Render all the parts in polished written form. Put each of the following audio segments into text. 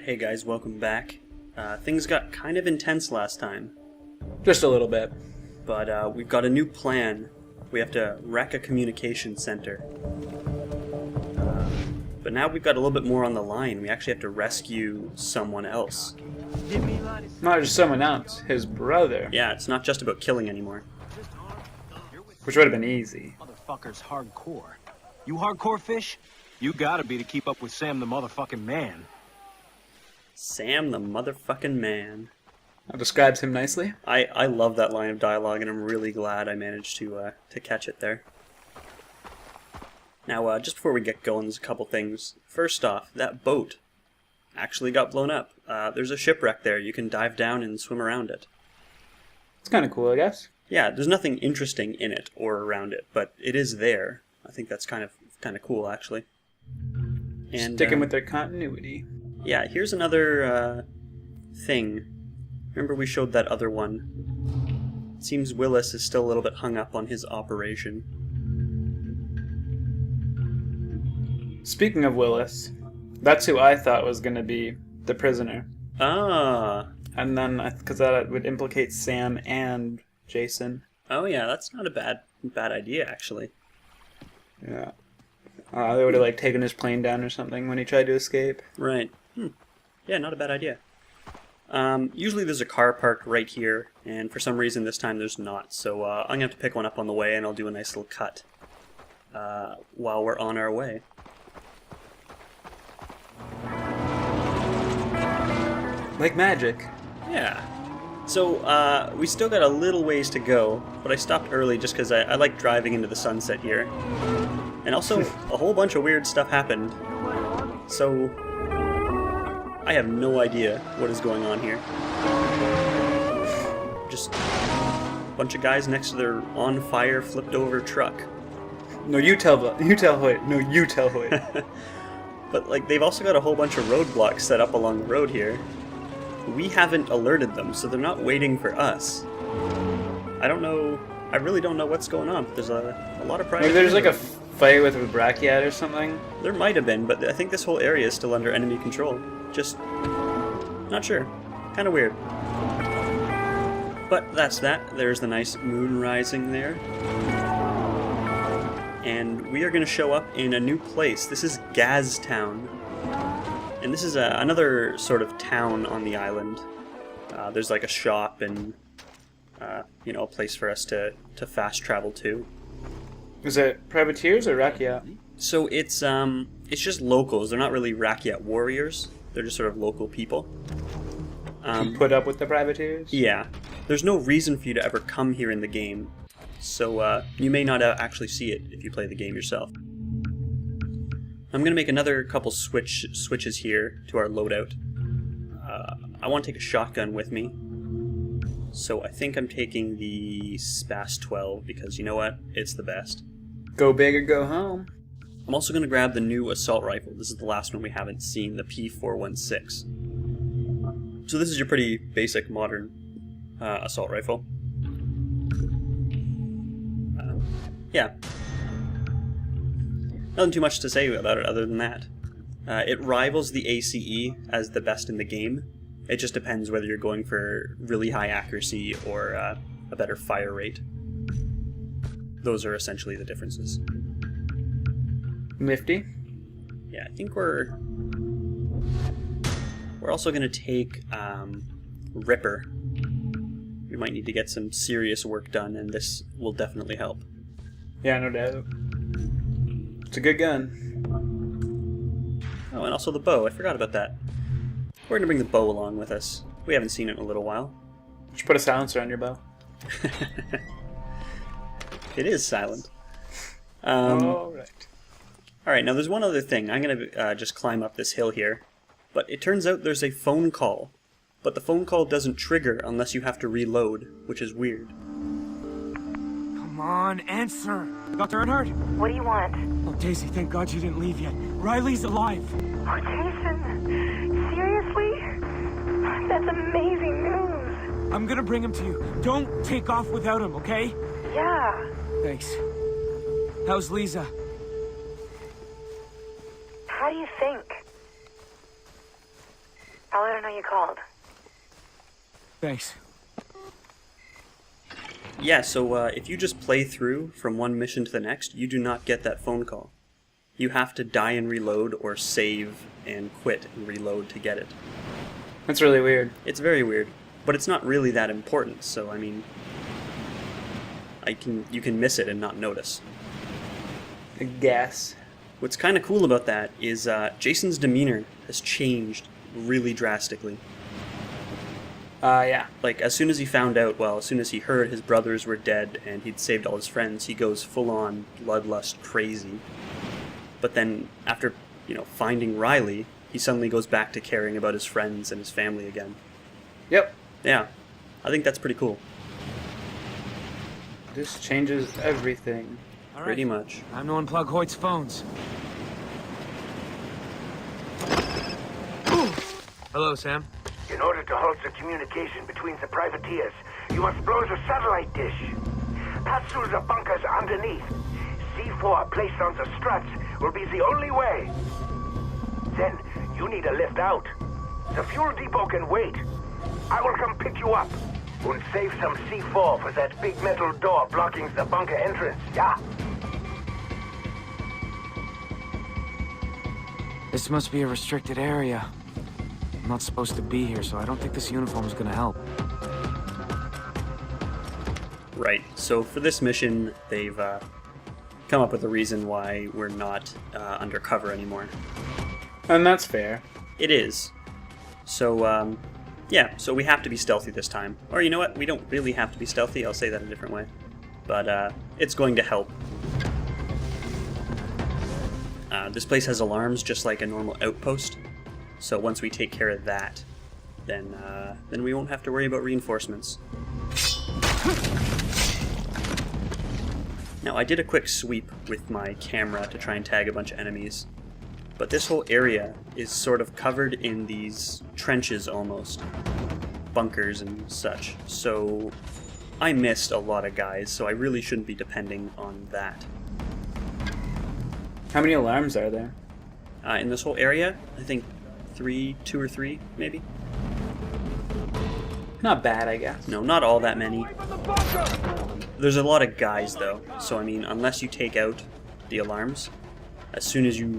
Hey guys, welcome back. Things got kind of intense last time. Just a little bit. But we've got a new plan. We have to wreck a communication center. But now we've got a little bit more on the line. We actually have to rescue someone else. Not just someone else, his brother. Yeah, it's not just about killing anymore. Which would have been easy. Motherfucker's hardcore. You hardcore, Fish? You gotta be to keep up with Sam the motherfucking man. Sam the motherfucking man. That describes him nicely. I love that line of dialogue, and I'm really glad I managed to catch it there. Now, just before we get going, there's a couple things. First off, that boat actually got blown up. There's a shipwreck there. You can dive down and swim around it. It's kind of cool, I guess. Yeah, there's nothing interesting in it or around it, but it is there. I think that's kind of cool, actually. And sticking with their continuity. Yeah, here's another thing. Remember we showed that other one. It seems Willis is still a little bit hung up on his operation. Speaking of Willis, that's who I thought was going to be the prisoner. Ah. And then, because that would implicate Sam and Jason. Oh yeah, that's not a bad idea, actually. Yeah. They would have taken his plane down or something when he tried to escape. Right. Yeah, not a bad idea. Usually there's a car parked right here, and for some reason this time there's not. So I'm going to have to pick one up on the way, and I'll do a nice little cut while we're on our way. Like magic. Yeah. So we still got a little ways to go, but I stopped early just because I like driving into the sunset here. And also, a whole bunch of weird stuff happened. So I have no idea what is going on here. Just a bunch of guys next to their on-fire, flipped-over truck. No, you tell Hoyt. No, you tell Hoyt. But, they've also got a whole bunch of roadblocks set up along the road here. We haven't alerted them, so they're not waiting for us. I don't know. I really don't know what's going on, but there's a lot of private. Maybe there's a fight with a Brachiat or something? There might have been, but I think this whole area is still under enemy control. Just not sure. Kind of weird. But that's that. There's the nice moon rising there. And we are going to show up in a new place. This is Gaztown. And this is another sort of town on the island. There's a shop and, a place for us to fast travel to. Is it privateers or Rakyat? So it's just locals. They're not really Rakyat warriors. They're just sort of local people. Put up with the privateers? Yeah. There's no reason for you to ever come here in the game. So you may not actually see it if you play the game yourself. I'm going to make another couple switches here to our loadout. I want to take a shotgun with me. So I think I'm taking the Spas 12 because you know what? It's the best. Go big or go home. I'm also going to grab the new assault rifle. This is the last one we haven't seen, the P416. So this is your pretty basic modern assault rifle. Yeah. Nothing too much to say about it other than that. It rivals the ACE as the best in the game. It just depends whether you're going for really high accuracy or a better fire rate. Those are essentially the differences. Nifty. Yeah, I think we're also going to take Ripper. We might need to get some serious work done, and this will definitely help. Yeah, no doubt. It's a good gun. Oh, and also the bow. I forgot about that. We're going to bring the bow along with us. We haven't seen it in a little while. You should put a silencer on your bow. It is silent. Alright. Alright, now there's one other thing. I'm going to just climb up this hill here. But it turns out there's a phone call. But the phone call doesn't trigger unless you have to reload, which is weird. Come on, answer! Dr. Earnhardt? What do you want? Oh, Daisy, thank God you didn't leave yet. Riley's alive! Oh, Jason. Seriously? That's amazing news. I'm gonna bring him to you. Don't take off without him, okay? Yeah. Thanks. How's Lisa? How do you think? I'll let her know you called. Thanks. Yeah, so if you just play through from one mission to the next, you do not get that phone call. You have to die and reload or save and quit and reload to get it. That's really weird. It's very weird, but it's not really that important, so I mean, you can miss it and not notice. I guess. What's kind of cool about that is Jason's demeanor has changed really drastically. Yeah. Like, as soon as he found out, well, as soon as he heard his brothers were dead and he'd saved all his friends, he goes full-on bloodlust crazy. But then, after, finding Riley, he suddenly goes back to caring about his friends and his family again. Yep. Yeah, I think that's pretty cool. This changes everything. All right. Pretty much. Time to unplug Hoyt's phones. Hello, Sam. In order to halt the communication between the privateers, you must blow the satellite dish. Pass through the bunkers underneath. C4 placed on the struts will be the only way. Then, you need a lift out. The fuel depot can wait. I will come pick you up. And save some C4 for that big metal door blocking the bunker entrance, yeah? This must be a restricted area. I'm not supposed to be here, so I don't think this uniform is gonna help. Right, so for this mission, they've come up with a reason why we're not undercover anymore. And that's fair. It is. So, yeah, so we have to be stealthy this time. Or you know what, we don't really have to be stealthy, I'll say that a different way. But it's going to help. This place has alarms just like a normal outpost. So once we take care of that, then we won't have to worry about reinforcements. Now, I did a quick sweep with my camera to try and tag a bunch of enemies, but this whole area is sort of covered in these trenches almost, bunkers and such, so I missed a lot of guys, so I really shouldn't be depending on that. How many alarms are there? In this whole area, I think 2 or 3, maybe? Not bad, I guess. No, not all that many. There's a lot of guys, though, so I mean, unless you take out the alarms, as soon as you're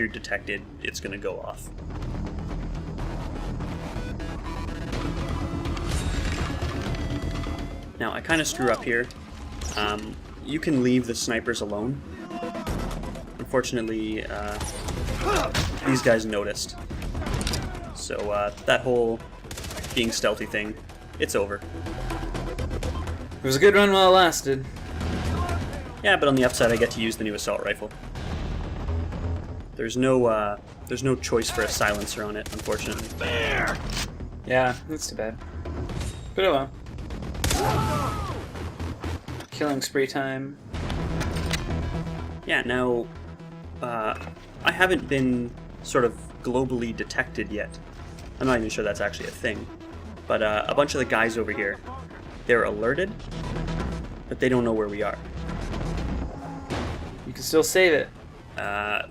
detected, it's gonna go off. Now, I kind of screw up here. You can leave the snipers alone. Unfortunately, these guys noticed. So that whole being stealthy thing, it's over. It was a good run while it lasted. Yeah, but on the upside, I get to use the new assault rifle. There's no choice for a silencer on it, unfortunately. Yeah, that's too bad. But oh well. Killing spree time. Yeah, now, I haven't been sort of globally detected yet. I'm not even sure that's actually a thing. But a bunch of the guys over here, they're alerted, but they don't know where we are. You can still save it.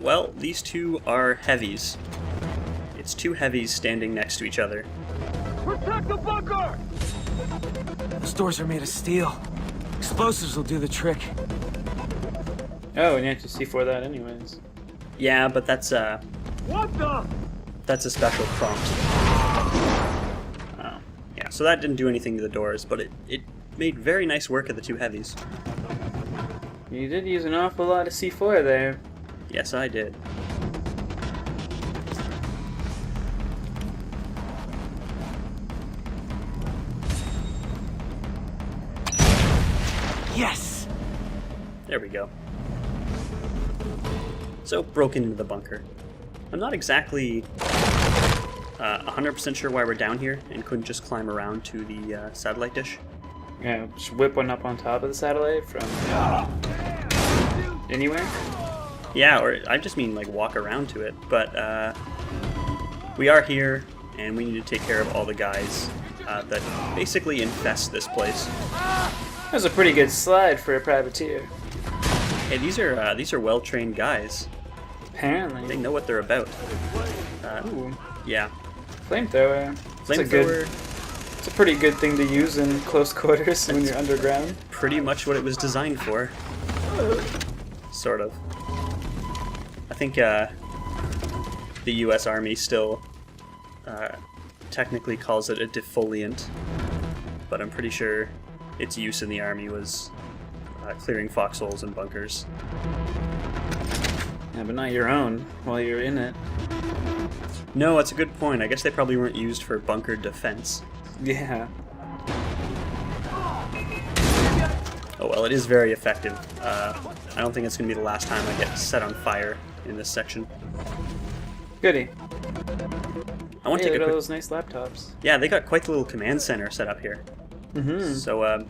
Well, these two are heavies. It's two heavies standing next to each other. Protect the bunker! Those doors are made of steel. Explosives will do the trick. Oh, and you have to C4 that anyways. Yeah, but that's What the? that's a special prompt. Oh, yeah, so that didn't do anything to the doors, but it made very nice work of the two heavies. You did use an awful lot of C4 there. Yes, I did. Yes! There we go. So, broken into the bunker. I'm not exactly 100% sure why we're down here and couldn't just climb around to the satellite dish. Yeah, just whip one up on top of the satellite from anywhere. Yeah, or I just mean like walk around to it. But we are here, and we need to take care of all the guys that basically infest this place. That was a pretty good slide for a privateer. Hey, these are well-trained guys. Apparently. They know what they're about. Ooh. Yeah. Flamethrower. It's a pretty good thing to use in close quarters when you're underground. Pretty much what it was designed for. Sort of. I think the US Army still technically calls it a defoliant, but I'm pretty sure its use in the Army was clearing foxholes and bunkers. Yeah, but not your own while you're in it. No, that's a good point. I guess they probably weren't used for bunker defense. Yeah. Oh well, it is very effective. I don't think it's going to be the last time I get set on fire in this section. Goody. I want to Hey, take look a at quick... those nice laptops. Yeah, they got quite the little command center set up here. Mm-hmm. So,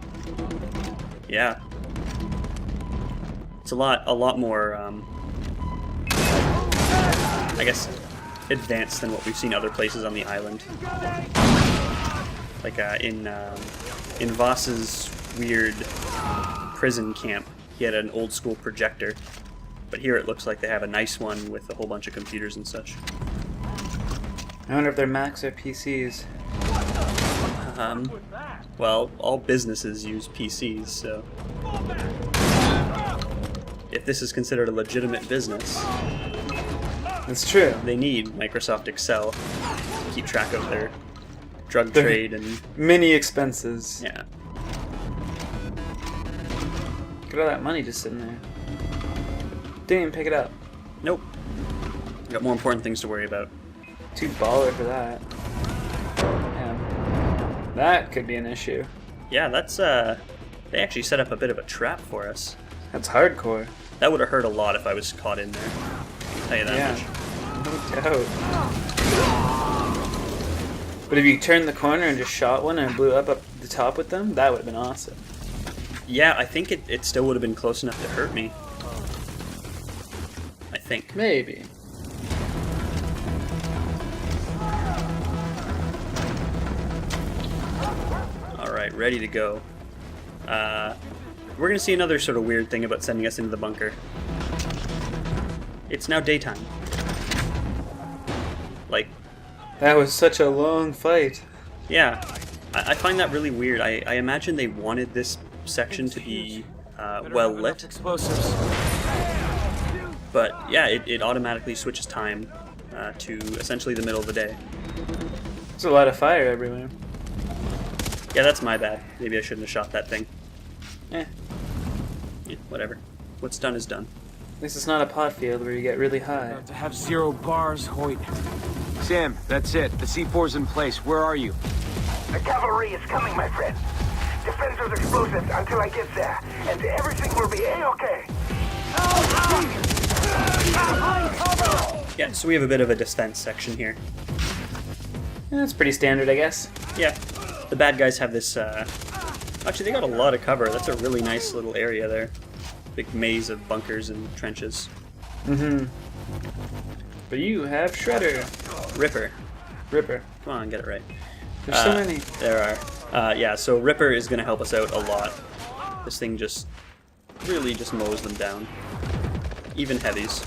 yeah. It's a lot more, I guess, advanced than what we've seen other places on the island. Like, in Voss's weird prison camp, he had an old school projector. But here it looks like they have a nice one with a whole bunch of computers and such. I wonder if they're Macs or PCs. Well, all businesses use PCs, so... If this is considered a legitimate business, It's true. they need Microsoft Excel to keep track of their drug trade and... Mini expenses. Yeah. Look at all that money just sitting there. Didn't even pick it up. Nope. Got more important things to worry about. Too baller for that. Yeah. That could be an issue. Yeah, that's, they actually set up a bit of a trap for us. That's hardcore. That would have hurt a lot if I was caught in there. I'll tell you that much. No doubt. But if you turned the corner and just shot one and blew up the top with them, that would have been awesome. Yeah, I think it still would have been close enough to hurt me. I think. Maybe. Alright, ready to go. We're gonna see another sort of weird thing about sending us into the bunker. It's now daytime. Like, That was such a long fight. yeah, I find that really weird. I imagine they wanted this section to be well lit, Explosives. but yeah, it automatically switches time to essentially the middle of the day. There's a lot of fire everywhere. Yeah, that's my bad. Maybe I shouldn't have shot that thing. Eh. Yeah, whatever. What's done is done. At least it's not a pot field where you get really high. To have 0 bars, Hoyt. Sam, that's it. The C4's in place. Where are you? The cavalry is coming, my friend. Defend those explosives until I get there, and everything will be A-okay. Yeah, so we have a bit of a defense section here. That's pretty standard, I guess. Yeah, the bad guys have this, actually they got a lot of cover. That's a really nice little area there. Big maze of bunkers and trenches. Mm-hmm. But you have Shredder. Ripper. Ripper. Come on, get it right. There's so many. There are. Yeah, so Ripper is going to help us out a lot. This thing just really just mows them down. Even heavies.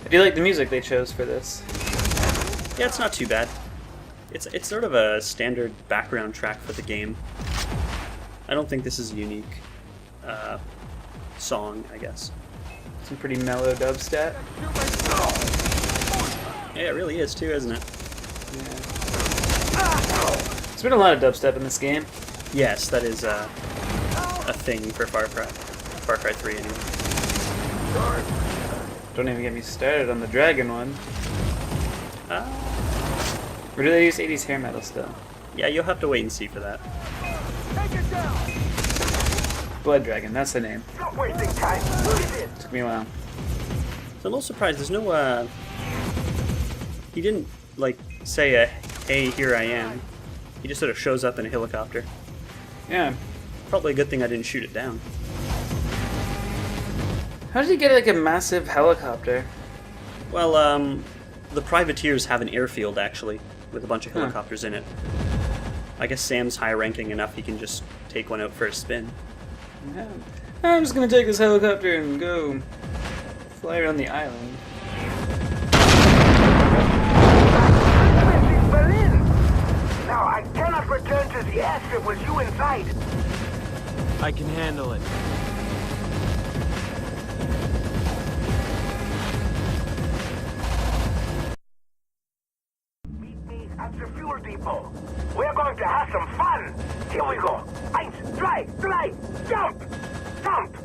I do like the music they chose for this. Yeah, it's not too bad. It's sort of a standard background track for the game. I don't think this is a unique song, I guess. Some pretty mellow dubstep. Yeah, it really is too, isn't it? Yeah. There's been a lot of dubstep in this game. Yes, that is a thing for FarCry 3 anyway. Don't even get me started on the dragon one. Or do they use 80s hair metal still? Yeah, you'll have to wait and see for that. Blood Dragon, that's the name. Not wasting time. Move it. Took me a while. So I'm a little surprised. There's no, he didn't, like, say, hey, here I am. He just sort of shows up in a helicopter. Yeah. Probably a good thing I didn't shoot it down. How did you get like a massive helicopter? Well, the privateers have an airfield, actually, with a bunch of helicopters in it. I guess Sam's high ranking enough he can just take one out for a spin. Yeah. I'm just gonna take this helicopter and go fly around the island. Berlin! Now, I cannot return to the airstrip with you inside. I can handle it. Meet me at the fuel depot. We're going to have some fun. Here we go. 1, 2, 3, jump! Jump!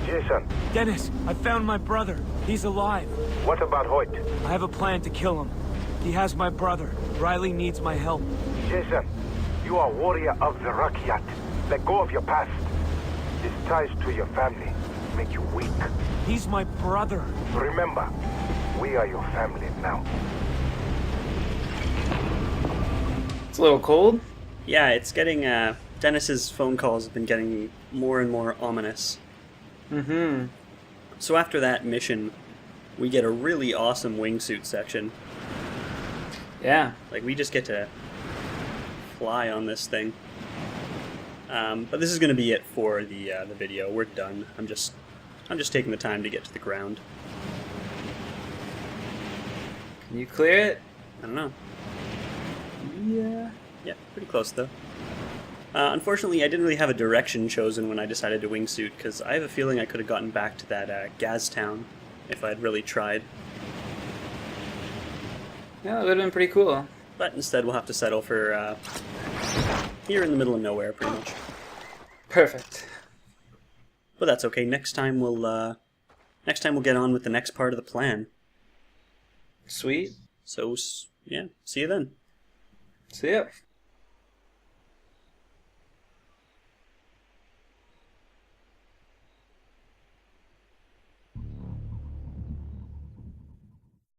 Jason, Dennis, I found my brother. He's alive. what about Hoyt? I have a plan to kill him. He has my brother. Riley needs my help. Jason, you are warrior of the Rakyat. Let go of your past. His ties to your family make you weak. He's my brother. Remember, we are your family now. It's a little cold. Yeah, it's getting, Dennis's phone calls have been getting more and more ominous. Mm-hmm. So after that mission, we get a really awesome wingsuit section. Yeah. Like, we just get to fly on this thing. But this is going to be it for the video. We're done. I'm just taking the time to get to the ground. Can you clear it? I don't know. Yeah. Yeah, pretty close though. Unfortunately, I didn't really have a direction chosen when I decided to wingsuit, because I have a feeling I could have gotten back to that gas town if I had really tried. Yeah, that would have been pretty cool. But instead, we'll have to settle for here in the middle of nowhere, pretty much. Perfect. But that's okay. Next time we'll get on with the next part of the plan. Sweet. So yeah, see you then. See ya.